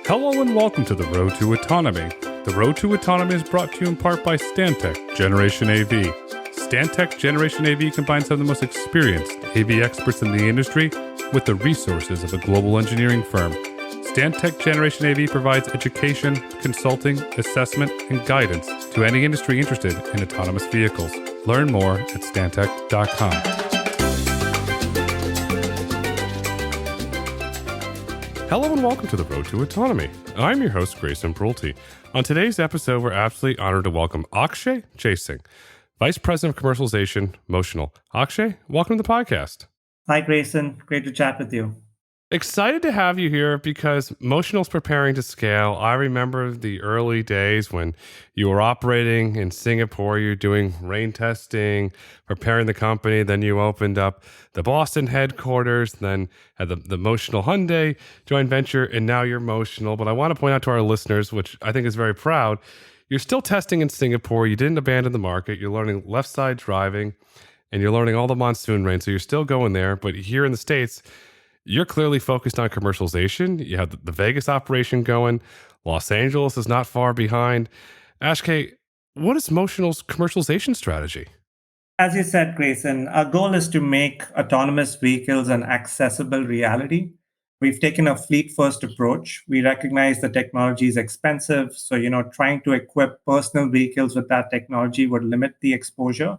Hello and welcome to the Road to Autonomy. The Road to Autonomy is brought to you in part by Stantec Generation AV. Stantec Generation AV combines some of the most experienced AV experts in the industry with the resources of a global engineering firm. Stantec Generation AV provides education, consulting, assessment, and guidance to any industry interested in autonomous vehicles. Learn more at stantec.com. Hello and welcome to the Road to Autonomy. I'm your host, Grayson Brulte. On today's episode, we're absolutely honored to welcome Akshay Jaising, Vice President of Commercialization Motional. Akshay, welcome to the podcast. Hi, Grayson. Great to chat with you. Excited to have you here because Motional's preparing to scale. I remember the early days when you were operating in Singapore, you're doing rain testing, preparing the company. Then you opened up the Boston headquarters, then had the Motional Hyundai joint venture, and now you're Motional. But I want to point out to our listeners, which I think is very proud, you're still testing in Singapore. You didn't abandon the market. You're learning left side driving, and you're learning all the monsoon rain. So you're still going there. But here in the States, you're clearly focused on commercialization. You have the Vegas operation going. Los Angeles is not far behind. Akshay, what is Motional's commercialization strategy? As you said, Grayson, our goal is to make autonomous vehicles an accessible reality. We've taken a fleet-first approach. We recognize the technology is expensive. So, trying to equip personal vehicles with that technology would limit the exposure.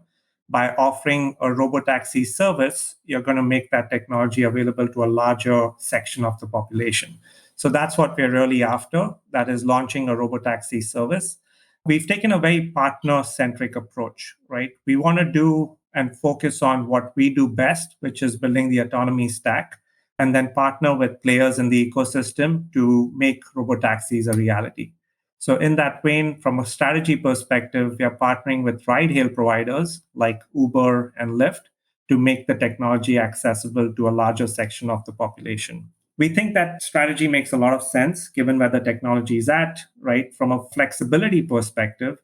By offering a robotaxi service, you're going to make that technology available to a larger section of the population. So that's what we're really after. That is launching a robotaxi service. We've taken a very partner-centric approach, right? We want to do and focus on what we do best, which is building the autonomy stack, and then partner with players in the ecosystem to make robotaxis a reality. So in that vein, from a strategy perspective, we are partnering with ride-hail providers like Uber and Lyft to make the technology accessible to a larger section of the population. We think that strategy makes a lot of sense given where the technology is at, right? From a flexibility perspective,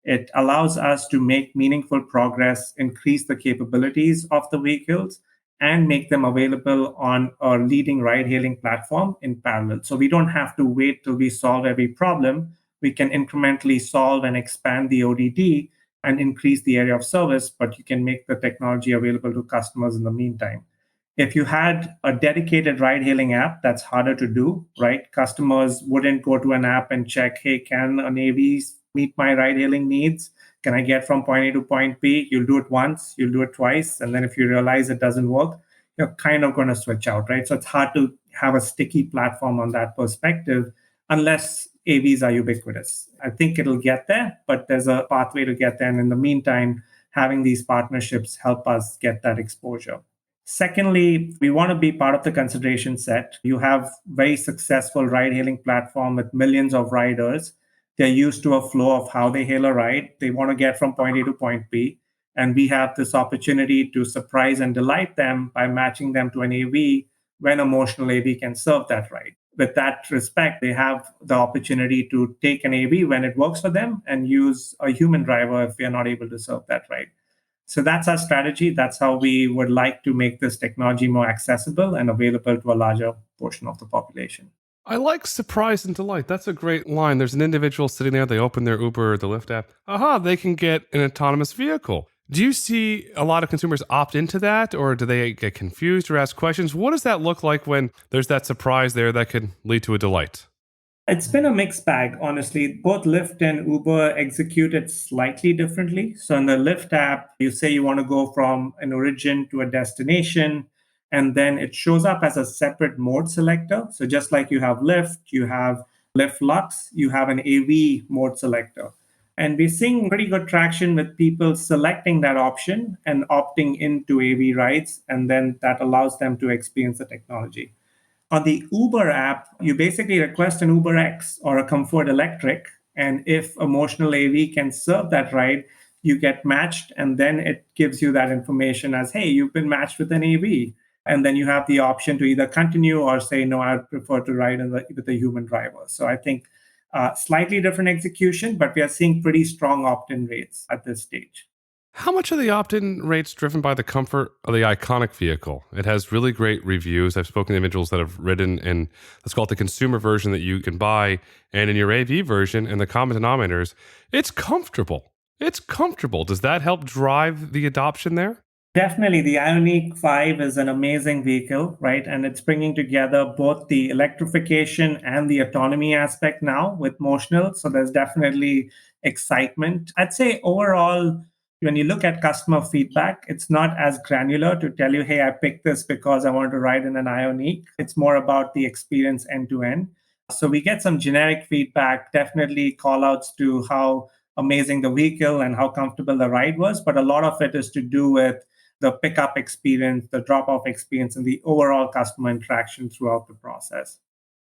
it allows us to make meaningful progress, increase the capabilities of the vehicles, and make them available on a leading ride-hailing platform in parallel. So we don't have to wait till we solve every problem. We can incrementally solve and expand the ODD and increase the area of service, but you can make the technology available to customers in the meantime. If you had a dedicated ride-hailing app, that's harder to do, right? Customers wouldn't go to an app and check, hey, can an AV meet my ride-hailing needs? Can I get from point A to point B? You'll do it once, you'll do it twice, and then if you realize it doesn't work, you're kind of going to switch out, right? So it's hard to have a sticky platform on that perspective unless AVs are ubiquitous. I think it'll get there, but there's a pathway to get there. And in the meantime, having these partnerships help us get that exposure. Secondly, we want to be part of the consideration set. You have very successful ride-hailing platform with millions of riders. They're used to a flow of how they hail a ride. They want to get from point A to point B. And we have this opportunity to surprise and delight them by matching them to an AV when a Motional AV can serve that ride. With that respect, they have the opportunity to take an AV when it works for them and use a human driver if we are not able to serve that ride. So that's our strategy. That's how we would like to make this technology more accessible and available to a larger portion of the population. I like surprise and delight. That's a great line. There's an individual sitting there. They open their Uber or the Lyft app. Aha, they can get an autonomous vehicle. Do you see a lot of consumers opt into that, or do they get confused or ask questions? What does that look like when there's that surprise there that could lead to a delight? It's been a mixed bag, honestly. Both Lyft and Uber execute it slightly differently. So in the Lyft app, you say you want to go from an origin to a destination, and then it shows up as a separate mode selector. So just like you have Lyft, you have Lyft Lux, you have an AV mode selector. And we're seeing pretty good traction with people selecting that option and opting into AV rides, and then that allows them to experience the technology. On the Uber app, you basically request an Uber X or a Comfort Electric, and if a Motional AV can serve that ride, you get matched, and then it gives you that information as, hey, you've been matched with an AV. And then you have the option to either continue or say, no, I prefer to ride with a human driver. So I think slightly different execution, but we are seeing pretty strong opt-in rates at this stage. How much of the opt-in rate's driven by the comfort of the IONIQ vehicle? It has really great reviews. I've spoken to individuals that have ridden in, let's call it the consumer version that you can buy, and in your AV version, and the common denominators, it's comfortable. It's comfortable. Does that help drive the adoption there? Definitely, the IONIQ 5 is an amazing vehicle, right? And it's bringing together both the electrification and the autonomy aspect now with Motional. So there's definitely excitement. I'd say overall, when you look at customer feedback, it's not as granular to tell you, hey, I picked this because I wanted to ride in an IONIQ. It's more about the experience end to end. So we get some generic feedback, definitely call outs to how amazing the vehicle and how comfortable the ride was. But a lot of it is to do with the pickup experience, the drop off experience, and the overall customer interaction throughout the process.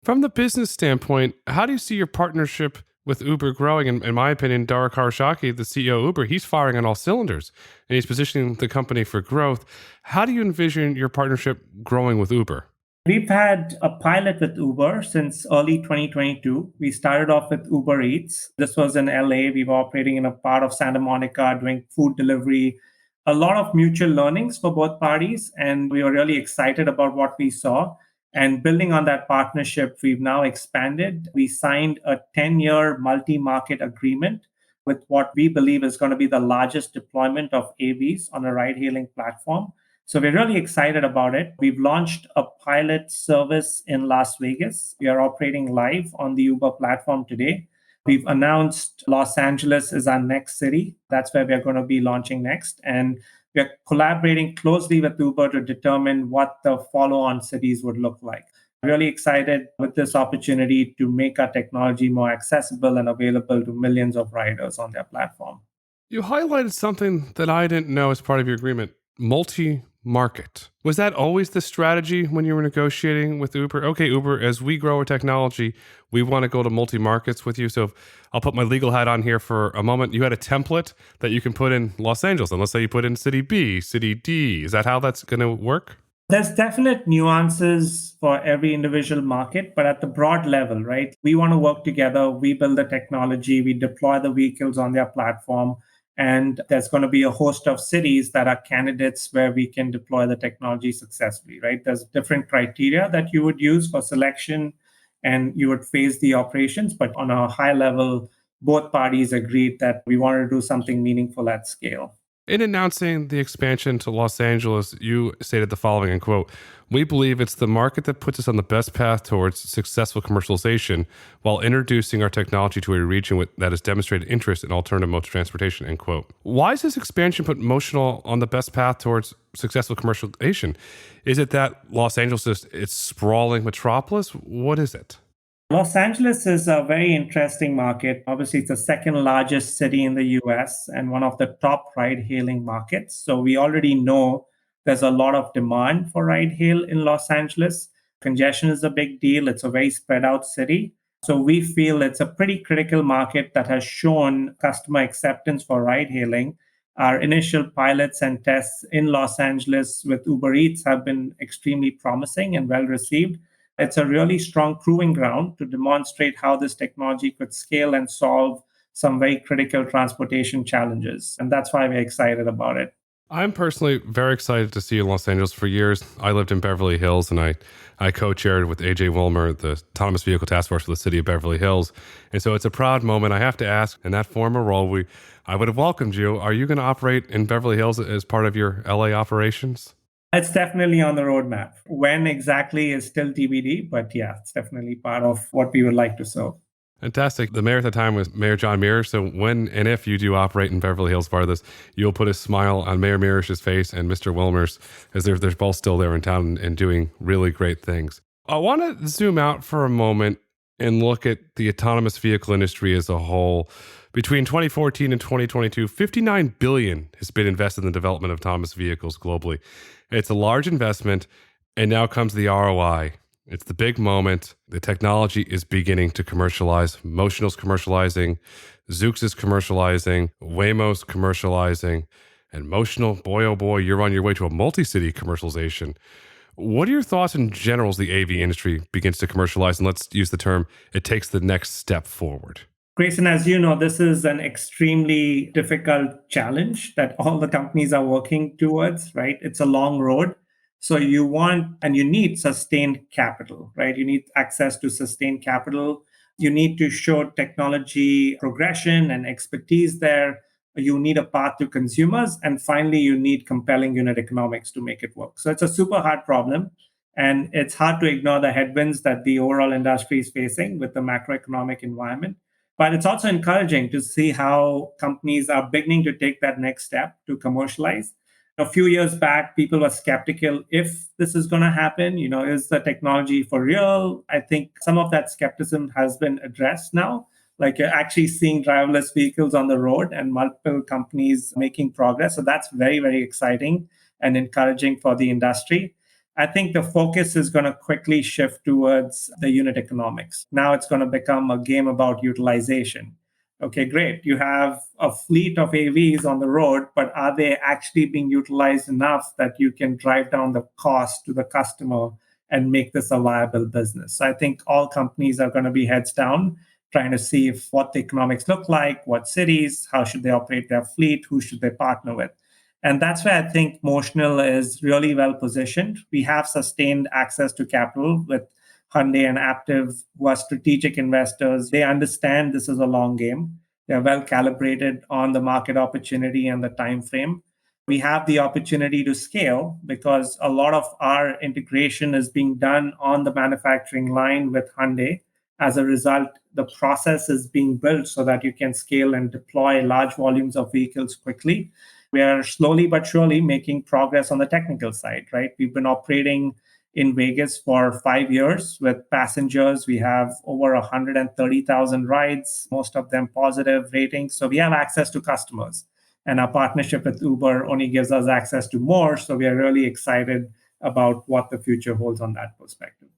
From the business standpoint, how do you see your partnership with Uber growing? In my opinion, Dara Khosrowshahi, the CEO of Uber, he's firing on all cylinders and he's positioning the company for growth. How do you envision your partnership growing with Uber? We've had a pilot with Uber since early 2022. We started off with Uber Eats. This was in LA. We were operating in a part of Santa Monica doing food delivery, a lot of mutual learnings for both parties. And we were really excited about what we saw. And building on that partnership, we've now expanded. We signed a 10-year multi market agreement with what we believe is going to be the largest deployment of AVs on a ride hailing platform. So we're really excited about it. We've launched a pilot service in Las Vegas. We are operating live on the Uber platform today. We've announced Los Angeles is our next city. That's where we're going to be launching next. And we're collaborating closely with Uber to determine what the follow-on cities would look like. Really excited with this opportunity to make our technology more accessible and available to millions of riders on their platform. You highlighted something that I didn't know as part of your agreement, multi-market. Was that always the strategy when you were negotiating with Uber? Okay, Uber, as we grow our technology, we want to go to multi-markets with you. So if I'll put my legal hat on here for a moment. You had a template that you can put in Los Angeles. And let's say you put in city B, city D. Is that how that's going to work? There's definite nuances for every individual market, but at the broad level, right? We want to work together. We build the technology, we deploy the vehicles on their platform. And there's going to be a host of cities that are candidates where we can deploy the technology successfully, right? There's different criteria that you would use for selection and you would phase the operations. But on a high level, both parties agreed that we wanted to do something meaningful at scale. In announcing the expansion to Los Angeles, you stated the following, and quote, "We believe it's the market that puts us on the best path towards successful commercialization while introducing our technology to a region that has demonstrated interest in alternative modes of transportation," end quote. Why does this expansion put Motional on the best path towards successful commercialization? Is it that Los Angeles is its sprawling metropolis? What is it? Los Angeles is a very interesting market. Obviously, it's the second largest city in the US and one of the top ride hailing markets. So we already know there's a lot of demand for ride hail in Los Angeles. Congestion is a big deal. It's a very spread out city. So we feel it's a pretty critical market that has shown customer acceptance for ride hailing. Our initial pilots and tests in Los Angeles with Uber Eats have been extremely promising and well received. It's a really strong proving ground to demonstrate how this technology could scale and solve some very critical transportation challenges. And that's why we're excited about it. I'm personally very excited to see you in Los Angeles. For years, I lived in Beverly Hills and I co-chaired with AJ Wilmer, the Autonomous Vehicle Task Force for the city of Beverly Hills. And so it's a proud moment. I have to ask, in that former role, I would have welcomed you. Are you going to operate in Beverly Hills as part of your LA operations? It's definitely on the roadmap. When exactly is still TBD, but yeah, it's definitely part of what we would like to serve. Fantastic. The mayor at the time was Mayor John Mears. So when and if you do operate in Beverly Hills part of this, you'll put a smile on Mayor Mears' face and Mr. Wilmer's, as they're both still there in town and doing really great things. I want to zoom out for a moment and look at the autonomous vehicle industry as a whole. Between 2014 and 2022, $59 billion has been invested in the development of autonomous vehicles globally. It's a large investment, and now comes the ROI. It's the big moment. The technology is beginning to commercialize. Motional's commercializing. Zoox is commercializing. Waymo's commercializing. And Motional, boy, oh boy, you're on your way to a multi-city commercialization. What are your thoughts in general as the AV industry begins to commercialize? And let's use the term, it takes the next step forward. Grayson, as you know, this is an extremely difficult challenge that all the companies are working towards, right? It's a long road. So you want and you need sustained capital, right? You need access to sustained capital. You need to show technology progression and expertise there. You need a path to consumers. And finally, you need compelling unit economics to make it work. So it's a super hard problem. And it's hard to ignore the headwinds that the overall industry is facing with the macroeconomic environment. But it's also encouraging to see how companies are beginning to take that next step to commercialize. A few years back, people were skeptical if this is going to happen. Is the technology for real? I think some of that skepticism has been addressed now. Like you're actually seeing driverless vehicles on the road and multiple companies making progress. So that's very, very exciting and encouraging for the industry. I think the focus is going to quickly shift towards the unit economics. Now it's going to become a game about utilization. Okay, great. You have a fleet of AVs on the road, but are they actually being utilized enough that you can drive down the cost to the customer and make this a viable business? So I think all companies are going to be heads down, trying to see if what the economics look like, what cities, how should they operate their fleet, who should they partner with. And that's where I think Motional is really well positioned. We have sustained access to capital with Hyundai and Aptiv, who are strategic investors. They understand this is a long game. They're well calibrated on the market opportunity and the time frame. We have the opportunity to scale because a lot of our integration is being done on the manufacturing line with Hyundai. As a result, the process is being built so that you can scale and deploy large volumes of vehicles quickly. We are slowly but surely making progress on the technical side, right? We've been operating in Vegas for 5 years with passengers. We have over 130,000 rides, most of them positive ratings. So we have access to customers. And our partnership with Uber only gives us access to more. So we are really excited about what the future holds on that perspective.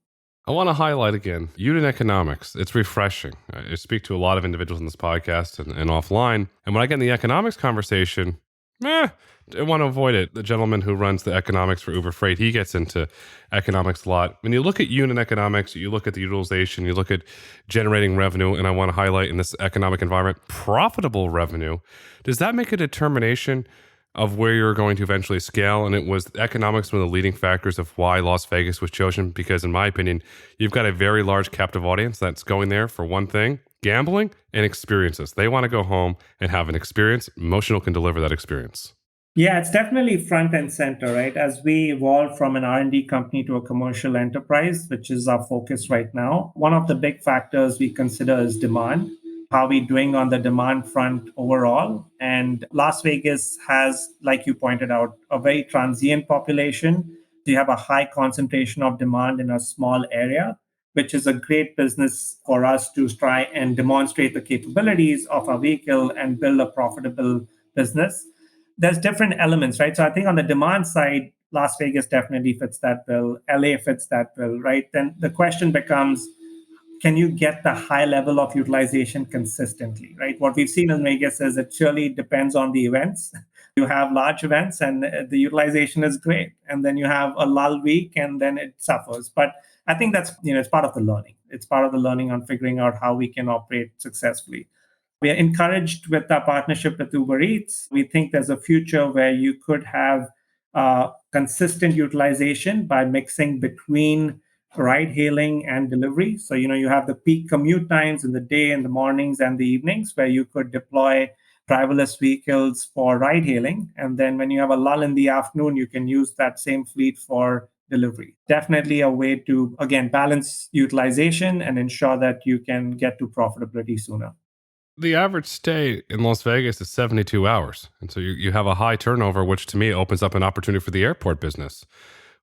I want to highlight again unit economics. It's refreshing. I speak to a lot of individuals in this podcast and offline. And when I get in the economics conversation, I want to avoid it. The gentleman who runs the economics for Uber Freight, he gets into economics a lot. When you look at unit economics, you look at the utilization, you look at generating revenue, and I want to highlight in this economic environment, profitable revenue. Does that make a determination of where you're going to eventually scale? And it was economics one of the leading factors of why Las Vegas was chosen, because in my opinion, you've got a very large captive audience that's going there for one thing, gambling and experiences. They want to go home and have an experience. Motional can deliver that experience. Yeah, it's definitely front and center, right? As we evolve from an R&D company to a commercial enterprise, which is our focus right now, one of the big factors we consider is demand. How are we doing on the demand front overall? And Las Vegas has, like you pointed out, a very transient population. You have a high concentration of demand in a small area, which is a great business for us to try and demonstrate the capabilities of our vehicle and build a profitable business. There's different elements, right? So I think on the demand side, Las Vegas definitely fits that bill. LA fits that bill, right? Then the question becomes, can you get the high level of utilization consistently, right? What we've seen in Vegas is it surely depends on the events. You have large events and the utilization is great. And then you have a lull week and then it suffers. But I think that's, it's part of the learning. It's part of the learning on figuring out how we can operate successfully. We are encouraged with our partnership with Uber Eats. We think there's a future where you could have consistent utilization by mixing between ride hailing and delivery. So, you have the peak commute times in the day, in the mornings and the evenings, where you could deploy driverless vehicles for ride hailing. And then when you have a lull in the afternoon, you can use that same fleet for delivery. Definitely a way to, again, balance utilization and ensure that you can get to profitability sooner. The average stay in Las Vegas is 72 hours. And so you have a high turnover, which to me opens up an opportunity for the airport business.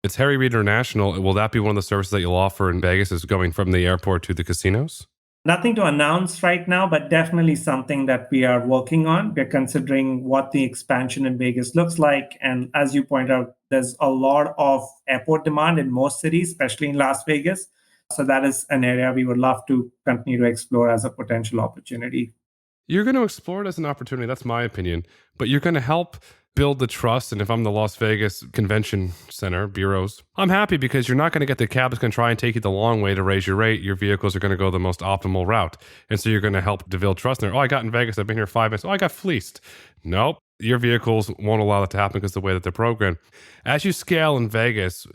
It's Harry Reid International. Will that be one of the services that you'll offer in Vegas, is going from the airport to the casinos? Nothing to announce right now, but definitely something that we are working on. We're considering what the expansion in Vegas looks like. And as you point out, there's a lot of airport demand in most cities, especially in Las Vegas. So that is an area we would love to continue to explore as a potential opportunity. You're going to explore it as an opportunity. That's my opinion. But you're going to help build the trust. And if I'm the Las Vegas Convention Center bureaus, I'm happy because you're not going to get the cab that's going to try and take you the long way to raise your rate. Your vehicles are going to go the most optimal route. And so you're going to help to build trust there. Oh, I got in Vegas. I've been here 5 minutes. Oh, I got fleeced. Nope. Your vehicles won't allow that to happen because of the way that they're programmed. As you scale in Vegas,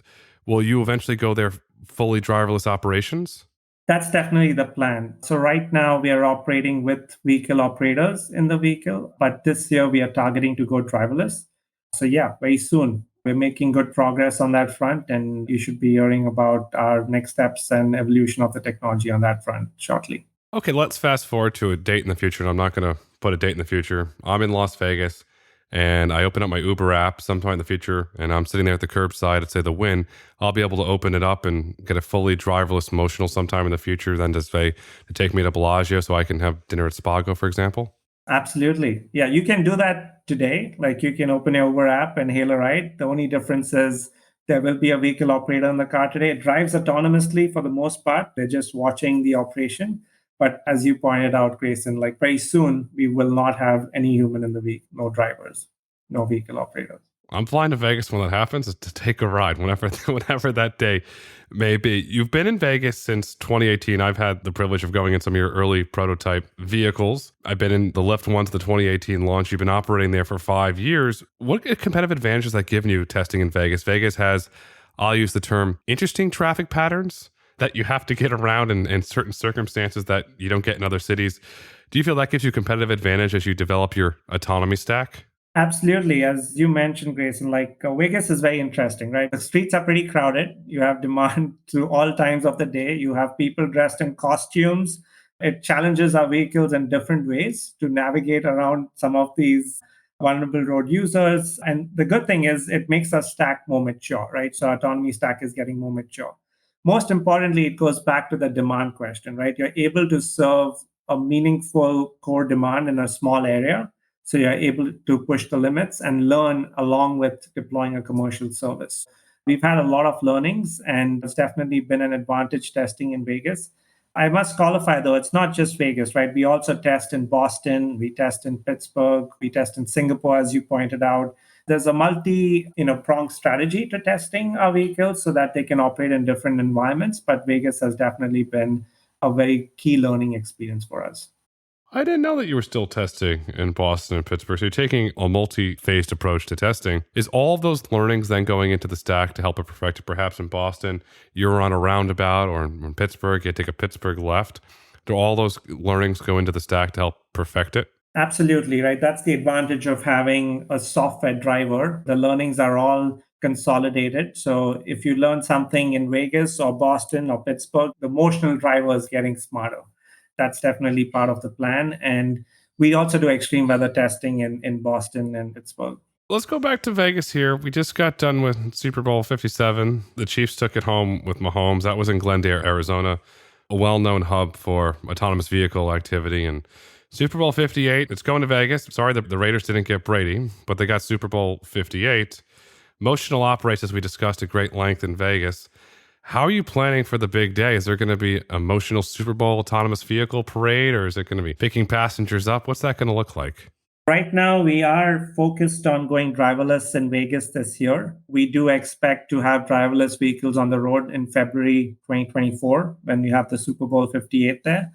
will you eventually go there fully driverless operations? That's definitely the plan. So right now we are operating with vehicle operators in the vehicle, but this year we are targeting to go driverless. So yeah, very soon. We're making good progress on that front, and you should be hearing about our next steps and evolution of the technology on that front shortly. Okay, let's fast forward to a date in the future. And I'm not going to put a date in the future. I'm in Las Vegas and I open up my Uber app sometime in the future and I'm sitting there at the curbside at, say, the Wynn. I'll be able to open it up and get a fully driverless Motional sometime in the future, then to say, to take me to Bellagio so I can have dinner at Spago, for example. Absolutely. Yeah, you can do that today. Like you can open your Uber app and hail a ride. The only difference is there will be a vehicle operator in the car today. It drives autonomously for the most part. They're just watching the operation. But as you pointed out, Grayson, like very soon, we will not have any human in the vehicle, no drivers, no vehicle operators. I'm flying to Vegas when that happens to take a ride, whenever that day may be. You've been in Vegas since 2018. I've had the privilege of going in some of your early prototype vehicles. I've been in the Lyft one to the 2018 launch. You've been operating there for 5 years. What competitive advantages that given you testing in Vegas? Vegas has, I'll use the term, interesting traffic patterns that you have to get around in certain circumstances that you don't get in other cities. Do you feel that gives you competitive advantage as you develop your autonomy stack? Absolutely. As you mentioned, Grayson, like Vegas is very interesting, right? The streets are pretty crowded. You have demand to all times of the day. You have people dressed in costumes. It challenges our vehicles in different ways to navigate around some of these vulnerable road users. And the good thing is it makes our stack more mature, right? So autonomy stack is getting more mature. Most importantly, it goes back to the demand question, right? You're able to serve a meaningful core demand in a small area, so you're able to push the limits and learn along with deploying a commercial service. We've had a lot of learnings, and it's definitely been an advantage testing in Vegas. I must qualify though, it's not just Vegas, right? We also test in Boston, we test in Pittsburgh, we test in Singapore, as you pointed out. There's a pronged strategy to testing our vehicles so that they can operate in different environments. But Vegas has definitely been a very key learning experience for us. I didn't know that you were still testing in Boston and Pittsburgh. So you're taking a multi-phased approach to testing. Is all of those learnings then going into the stack to help it perfect it? Perhaps in Boston, you're on a roundabout, or in Pittsburgh, you take a Pittsburgh left. Do all those learnings go into the stack to help perfect it? Absolutely, right. That's the advantage of having a software driver. The learnings are all consolidated. So if you learn something in Vegas or Boston or Pittsburgh, the motional driver is getting smarter. That's definitely part of the plan. And we also do extreme weather testing in Boston and Pittsburgh. Let's go back to Vegas here. We just got done with Super Bowl 57. The Chiefs took it home with Mahomes. That was in Glendale, Arizona, a well-known hub for autonomous vehicle activity. And Super Bowl 58, it's going to Vegas. Sorry, the Raiders didn't get Brady, but they got Super Bowl 58. Motional operates, as we discussed at great length in Vegas. How are you planning for the big day? Is there going to be a Motional Super Bowl autonomous vehicle parade, or is it going to be picking passengers up? What's that going to look like? Right now, we are focused on going driverless in Vegas this year. We do expect to have driverless vehicles on the road in February 2024 when we have the Super Bowl 58 there.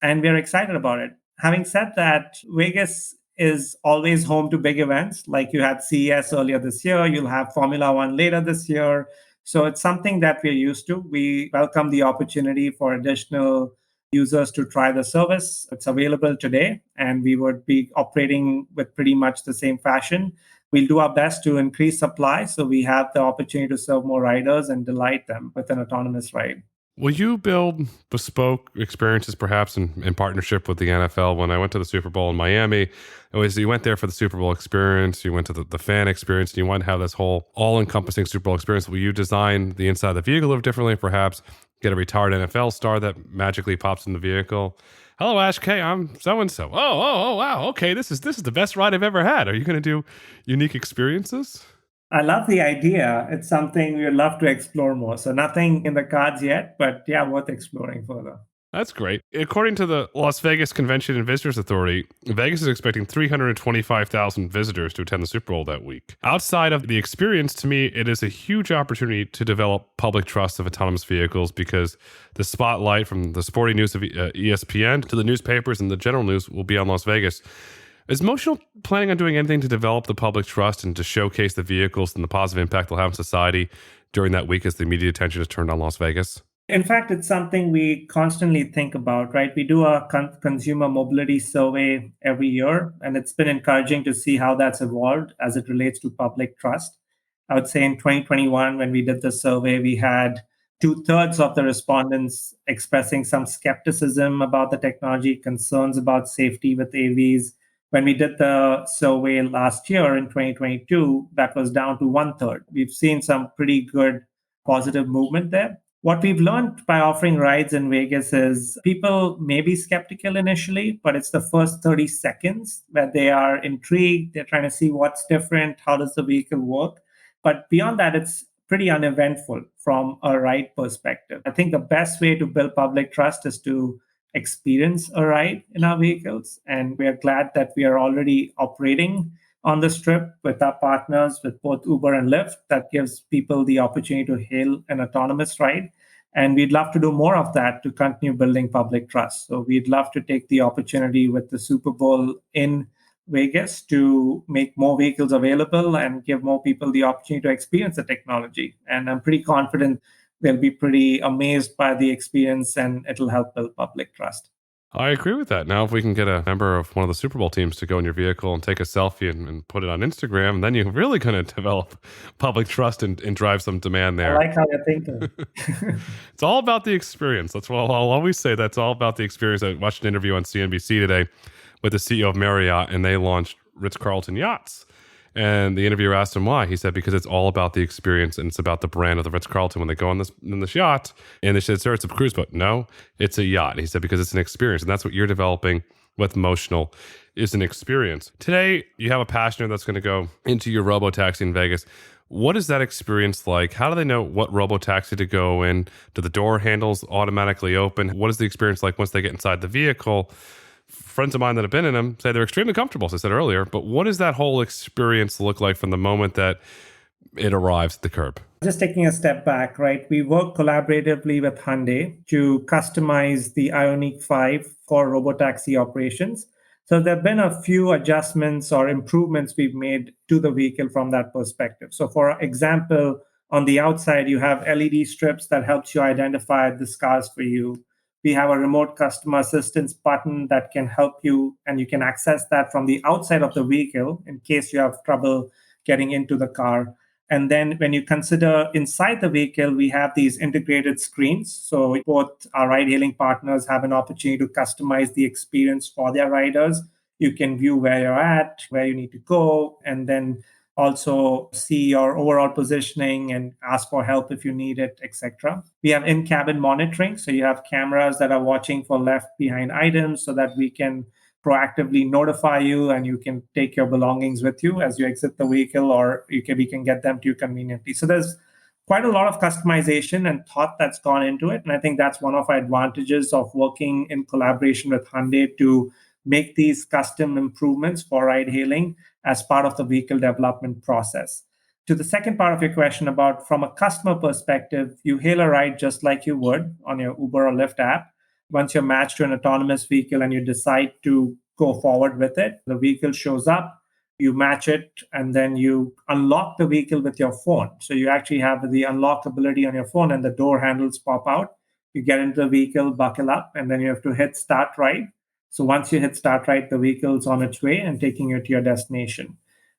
And we're excited about it. Having said that, Vegas is always home to big events. Like you had CES earlier this year, you'll have Formula One later this year. So it's something that we're used to. We welcome the opportunity for additional users to try the service. It's available today, and we would be operating with pretty much the same fashion. We'll do our best to increase supply so we have the opportunity to serve more riders and delight them with an autonomous ride. Will you build bespoke experiences perhaps in partnership with the NFL? When I went to the Super Bowl in Miami, it was you went there for the Super Bowl experience, you went to the fan experience, and you want to have this whole all-encompassing Super Bowl experience. Will you design the inside of the vehicle differently, perhaps get a retired NFL star that magically pops in the vehicle? Hello, Ash K. I'm so-and-so. Oh, wow. Okay, this is the best ride I've ever had. Are you going to do unique experiences? I love the idea. It's something we would love to explore more. So nothing in the cards yet, but yeah, worth exploring further. That's great. According to the Las Vegas Convention and Visitors Authority, Vegas is expecting 325,000 visitors to attend the Super Bowl that week. Outside of the experience, to me, it is a huge opportunity to develop public trust of autonomous vehicles because the spotlight from the sporting news of ESPN to the newspapers and the general news will be on Las Vegas. Is Motional planning on doing anything to develop the public trust and to showcase the vehicles and the positive impact they'll have on society during that week as the media attention is turned on Las Vegas? In fact, it's something we constantly think about, right? We do a consumer mobility survey every year, and it's been encouraging to see how that's evolved as it relates to public trust. I would say in 2021, when we did the survey, we had two-thirds of the respondents expressing some skepticism about the technology, concerns about safety with AVs. When we did the survey last year in 2022, that was down to one-third. We've seen some pretty good positive movement there. What we've learned by offering rides in Vegas is people may be skeptical initially, but it's the first 30 seconds where they are intrigued. They're trying to see what's different. How does the vehicle work? But beyond that, it's pretty uneventful from a ride perspective. I think the best way to build public trust is to experience a ride in our vehicles. And we are glad that we are already operating on the strip with our partners, with both Uber and Lyft, that gives people the opportunity to hail an autonomous ride. And we'd love to do more of that to continue building public trust. So we'd love to take the opportunity with the Super Bowl in Vegas to make more vehicles available and give more people the opportunity to experience the technology. And I'm pretty confident they'll be pretty amazed by the experience and it'll help build public trust. I agree with that. Now, if we can get a member of one of the Super Bowl teams to go in your vehicle and take a selfie and put it on Instagram, then you're really going to develop public trust and drive some demand I there. like how you're thinking. It's all about the experience. That's what I'll always say. That's all about the experience. I watched an interview on CNBC today with the CEO of Marriott, and they launched Ritz-Carlton yachts. And the interviewer asked him why. He said, because it's all about the experience and it's about the brand of the Ritz-Carlton when they go on this yacht. And they said, sir, it's a cruise boat. No, it's a yacht. He said, because it's an experience. And that's what you're developing with Motional is an experience. Today, you have a passenger that's going to go into your Robotaxi in Vegas. What is that experience like? How do they know what Robotaxi to go in? Do the door handles automatically open? What is the experience like once they get inside the vehicle? Friends of mine that have been in them say they're extremely comfortable, as I said earlier. But what does that whole experience look like from the moment that it arrives at the curb? Just taking a step back, right? We work collaboratively with Hyundai to customize the IONIQ 5 for robotaxi operations. So there have been a few adjustments or improvements we've made to the vehicle from that perspective. So for example, on the outside, you have LED strips that helps you identify the cars for you. We have a remote customer assistance button that can help you, and you can access that from the outside of the vehicle in case you have trouble getting into the car. And then when you consider inside the vehicle, we have these integrated screens. So both our ride-hailing partners have an opportunity to customize the experience for their riders. You can view where you're at, where you need to go, and then also see your overall positioning and ask for help if you need it, etc. We have in-cabin monitoring. So you have cameras that are watching for left behind items so that we can proactively notify you and you can take your belongings with you as you exit the vehicle, or we can get them to you conveniently. So there's quite a lot of customization and thought that's gone into it. And I think that's one of our advantages of working in collaboration with Hyundai to make these custom improvements for ride hailing as part of the vehicle development process. To the second part of your question about from a customer perspective, you hail a ride just like you would on your Uber or Lyft app. Once you're matched to an autonomous vehicle and you decide to go forward with it, the vehicle shows up, you match it, and then you unlock the vehicle with your phone. So you actually have the unlock ability on your phone and the door handles pop out. You get into the vehicle, buckle up, and then you have to hit start ride. So once you hit start ride, the vehicle's on its way and taking you to your destination.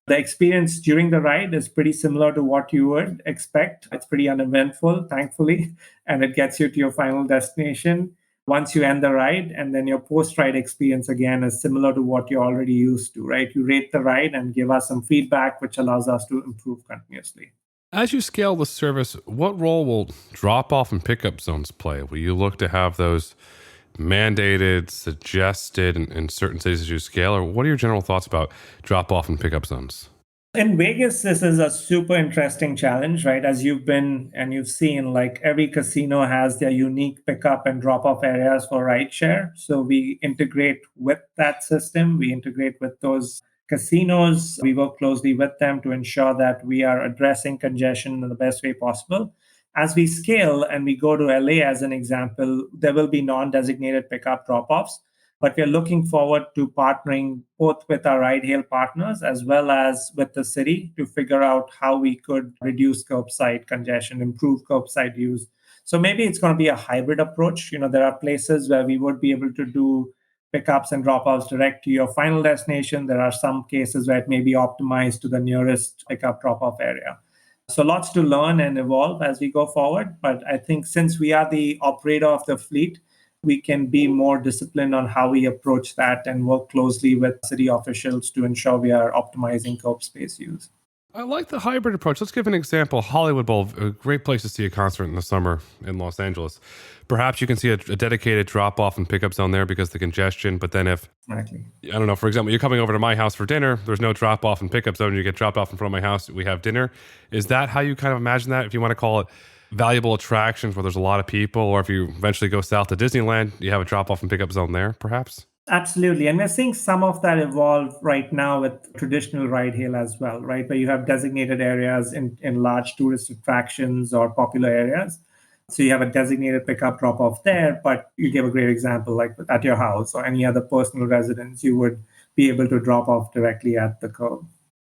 The experience during the ride is pretty similar to what you would expect. It's pretty uneventful, thankfully, and it gets you to your final destination once you end the ride. And then your post-ride experience, again, is similar to what you're already used to, right? You rate the ride and give us some feedback, which allows us to improve continuously. As you scale the service, what role will drop-off and pickup zones play? Will you look to have those mandated, suggested in certain cities as you scale? Or what are your general thoughts about drop-off and pickup zones? In Vegas, this is a super interesting challenge, right? As you've been and you've seen, like every casino has their unique pickup and drop off areas for rideshare. So we integrate with that system, we integrate with those casinos, we work closely with them to ensure that we are addressing congestion in the best way possible. As we scale and we go to LA as an example, there will be non designated pickup drop offs, but we're looking forward to partnering both with our ride hail partners as well as with the city to figure out how we could reduce curbside congestion, improve curbside use. So maybe it's going to be a hybrid approach. There are places where we would be able to do pickups and drop-offs direct to your final destination. There are some cases where it may be optimized to the nearest pickup drop-off area. So lots to learn and evolve as we go forward. But I think since we are the operator of the fleet, we can be more disciplined on how we approach that and work closely with city officials to ensure we are optimizing curb space use. I like the hybrid approach. Let's give an example. Hollywood Bowl, a great place to see a concert in the summer in Los Angeles. Perhaps you can see a dedicated drop off and pickup zone there because of the congestion. But then if, Exactly. I don't know, for example, you're coming over to my house for dinner, there's no drop off and pickup zone. You get dropped off in front of my house, we have dinner. Is that how you kind of imagine that? If you want to call it valuable attractions where there's a lot of people, or if you eventually go south to Disneyland, you have a drop off and pickup zone there, perhaps? Absolutely. And we're seeing some of that evolve right now with traditional ride hail as well, right? Where you have designated areas in large tourist attractions or popular areas. So you have a designated pickup drop off there, but you gave a great example, like at your house or any other personal residence, you would be able to drop off directly at the curb.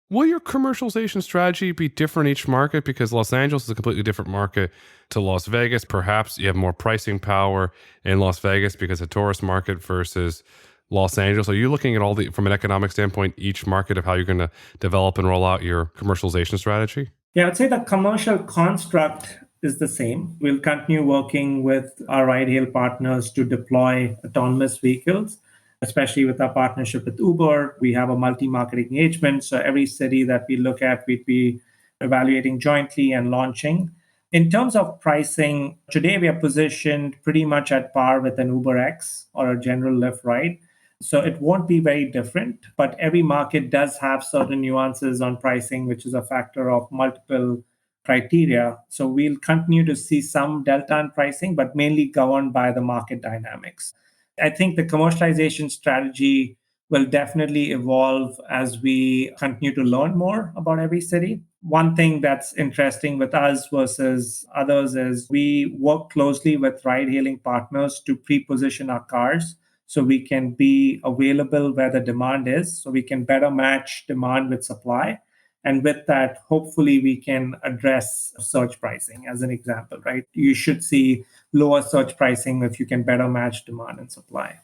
Will your commercialization strategy be different each market? Because Los Angeles is a completely different market to Las Vegas. Perhaps you have more pricing power in Las Vegas because it's a tourist market versus Los Angeles. Are you looking at from an economic standpoint, each market of how you're going to develop and roll out your commercialization strategy? Yeah, I would say the commercial construct is the same. We'll continue working with our ride hail partners to deploy autonomous vehicles, especially with our partnership with Uber. We have a multi-market engagement. So every city that we look at, we'd be evaluating jointly and launching. In terms of pricing, today we are positioned pretty much at par with an Uber X or a general Lyft ride. So it won't be very different, but every market does have certain nuances on pricing, which is a factor of multiple criteria. So we'll continue to see some delta in pricing, but mainly governed by the market dynamics. I think the commercialization strategy will definitely evolve as we continue to learn more about every city. One thing that's interesting with us versus others is we work closely with ride hailing partners to pre position our cars so we can be available where the demand is, so we can better match demand with supply. And with that, hopefully, we can address surge pricing as an example, right? You should see lower surge pricing if you can better match demand and supply.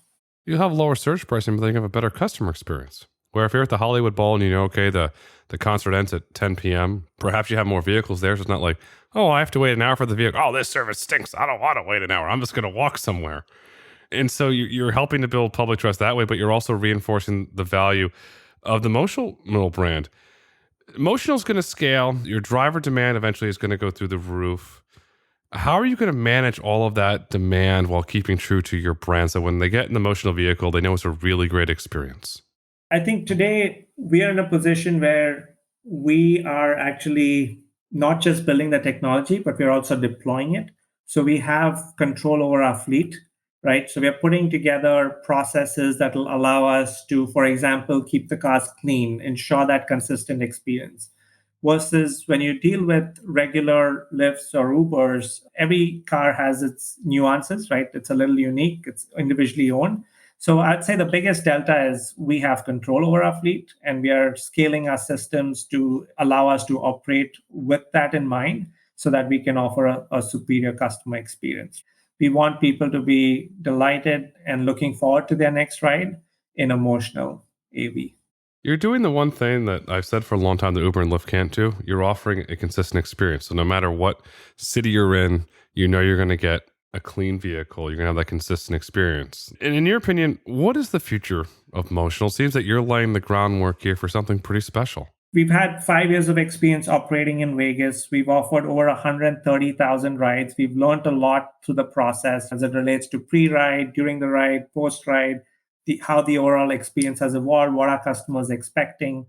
You'll have lower search pricing, but then you have a better customer experience. Where if you're at the Hollywood Bowl and you know, okay, the concert ends at 10 p.m., perhaps you have more vehicles there. So it's not like, oh, I have to wait an hour for the vehicle. Oh, this service stinks. I don't want to wait an hour. I'm just going to walk somewhere. And so you're helping to build public trust that way, but you're also reinforcing the value of the Motional brand. Motional is going to scale. Your driver demand eventually is going to go through the roof. How are you going to manage all of that demand while keeping true to your brand? So when they get in the Motional vehicle, they know it's a really great experience. I think today we are in a position where we are actually not just building the technology, but we're also deploying it. So we have control over our fleet, right? So we are putting together processes that will allow us to, for example, keep the cars clean, ensure that consistent experience. Versus when you deal with regular Lyfts or Ubers, every car has its nuances, right? It's a little unique, it's individually owned. So I'd say the biggest delta is we have control over our fleet and we are scaling our systems to allow us to operate with that in mind so that we can offer a superior customer experience. We want people to be delighted and looking forward to their next ride in emotional AV. You're doing the one thing that I've said for a long time that Uber and Lyft can't do. You're offering a consistent experience. So no matter what city you're in, you know you're going to get a clean vehicle. You're going to have that consistent experience. And in your opinion, what is the future of Motional? It seems that you're laying the groundwork here for something pretty special. We've had 5 years of experience operating in Vegas. We've offered over 130,000 rides. We've learned a lot through the process as it relates to pre-ride, during the ride, post-ride, how the overall experience has evolved, what our customers are expecting.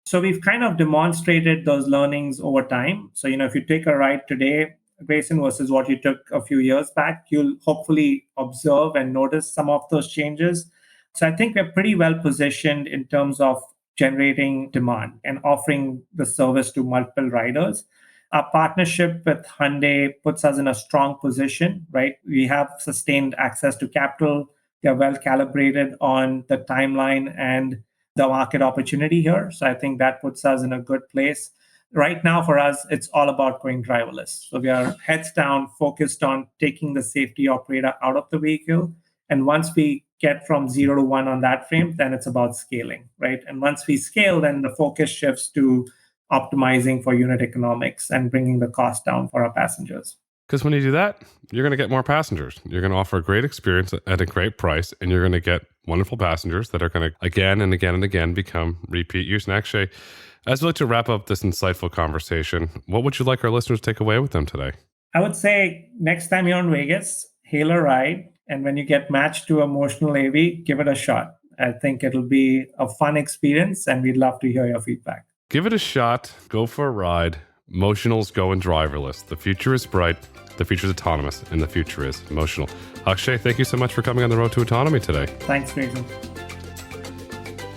So we've kind of demonstrated those learnings over time. So, if you take a ride today, Grayson, versus what you took a few years back, you'll hopefully observe and notice some of those changes. So I think we're pretty well positioned in terms of generating demand and offering the service to multiple riders. Our partnership with Hyundai puts us in a strong position, right? We have sustained access to capital. They're well calibrated on the timeline and the market opportunity here. So I think that puts us in a good place. Right now, for us, it's all about going driverless. So we are heads down, focused on taking the safety operator out of the vehicle. And once we get from 0 to 1 on that frame, then it's about scaling, right? And once we scale, then the focus shifts to optimizing for unit economics and bringing the cost down for our passengers. Because when you do that, you're going to get more passengers. You're going to offer a great experience at a great price, and you're going to get wonderful passengers that are going to again and again and again become repeat use. And Akshay, as we like to wrap up this insightful conversation, what would you like our listeners to take away with them today? I would say next time you're in Vegas, hail a ride. And when you get matched to a Motional AV, give it a shot. I think it'll be a fun experience, and we'd love to hear your feedback. Give it a shot. Go for a ride. Motional's going driverless. The future is bright. The future is autonomous, and the future is Motional. Akshay, thank you so much for coming on the Road to Autonomy today. Thanks, Grayson.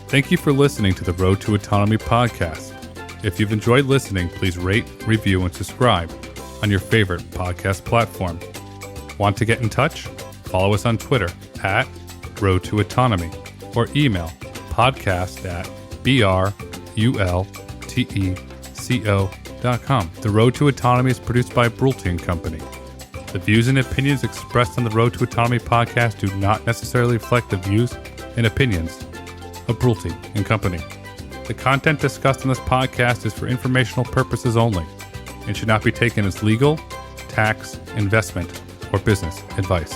Thank you for listening to the Road to Autonomy podcast. If you've enjoyed listening, please rate, review, and subscribe on your favorite podcast platform. Want to get in touch? Follow us on Twitter at Road to Autonomy or email podcast@brulteco.com. The Road to Autonomy is produced by Brulte & Company. The views and opinions expressed on the Road to Autonomy podcast do not necessarily reflect the views and opinions of Brulte & Company. The content discussed in this podcast is for informational purposes only and should not be taken as legal, tax, investment, or business advice.